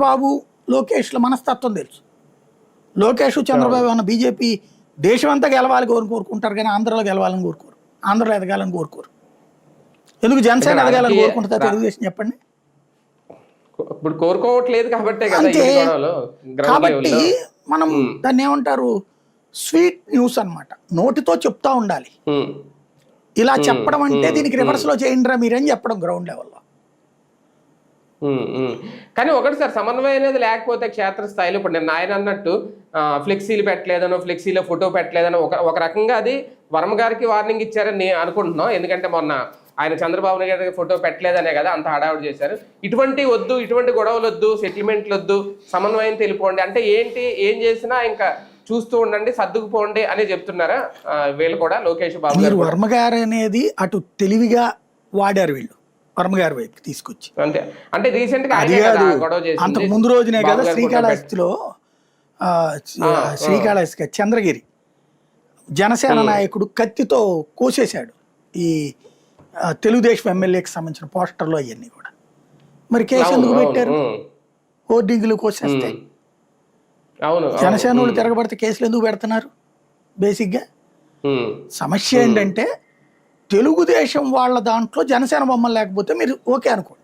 బాబు లోకేష్ల మనస్తత్వం తెలుసు. లోకేష్ చంద్రబాబు అన్న బీజేపీ దేశం అంతా గెలవాలి కోరుకుంటారు, కానీ ఆంధ్రలో గెలవాలని కోరుకోరు, ఆంధ్రలో ఎదగాలని కోరుకోరు. ఎందుకు జనసేన ఎదగాలని కోరుకుంటుందా తెలుగుదేశం చెప్పండి? ఇప్పుడు కోరుకోవట్లేదు కాబట్టి అంతే. కాబట్టి మనం దాన్ని ఏమంటారు, స్వీట్ న్యూస్ అన్నమాట. నోటితో చెప్తా ఉండాలి. ఇలా చెప్పడం అంటే దీనికి రివర్స్ లో చేయండిరా మీరని చెప్పడం గ్రౌండ్ లెవెల్లో. కానీ ఒకటి సార్, సమన్వయం అనేది లేకపోతే క్షేత్రస్థాయిలో ఇప్పుడు నేను ఆయన అన్నట్టు ఫ్లెక్సీలు పెట్టలేదనో, ఫ్లెక్సీలో ఫోటో పెట్టలేదనో ఒక రకంగా అది వర్మ గారికి వార్నింగ్ ఇచ్చారని నేను అనుకుంటున్నాం. ఎందుకంటే మొన్న ఆయన చంద్రబాబు నాయుడు గారికి ఫోటో పెట్టలేదనే కదా అంత హడావుడి చేశారు. ఇటువంటి వద్దు, ఇటువంటి గొడవలు వద్దు, సెటిల్మెంట్లు వద్దు, సమన్వయం తెలిపోండి అంటే ఏంటి, ఏం చేసినా ఇంకా చూస్తూ ఉండండి, సర్దుకుపోండి అని చెప్తున్నారా వీళ్ళు కూడా? లోకేష్ బాబు గారు వర్మ గారు అనేది అటు తెలివిగా వాడారు వీళ్ళు, వర్మ గారి వైపు తీసుకొచ్చి. అంతే. అంటే రీసెంట్ గా గొడవ చేసి అంతకు ముందు రోజునే కదా శ్రీకాళహస్తిలో, శ్రీకాళహస్తి చంద్రగిరి జనసేన నాయకుడు కత్తితో కోసేశాడు ఈ తెలుగుదేశం ఎమ్మెల్యేకి సంబంధించిన పోస్టర్లు అవన్నీ కూడా. మరి కేసు ఎందుకు పెట్టారు? హోర్డింగ్లు కోసేస్తే జనసేన వాళ్ళు తిరగబడితే కేసులు ఎందుకు పెడుతున్నారు? బేసిక్గా సమస్య ఏంటంటే తెలుగుదేశం వాళ్ళ దాంట్లో జనసేన బొమ్మలు లేకపోతే మీరు ఓకే అనుకోండి.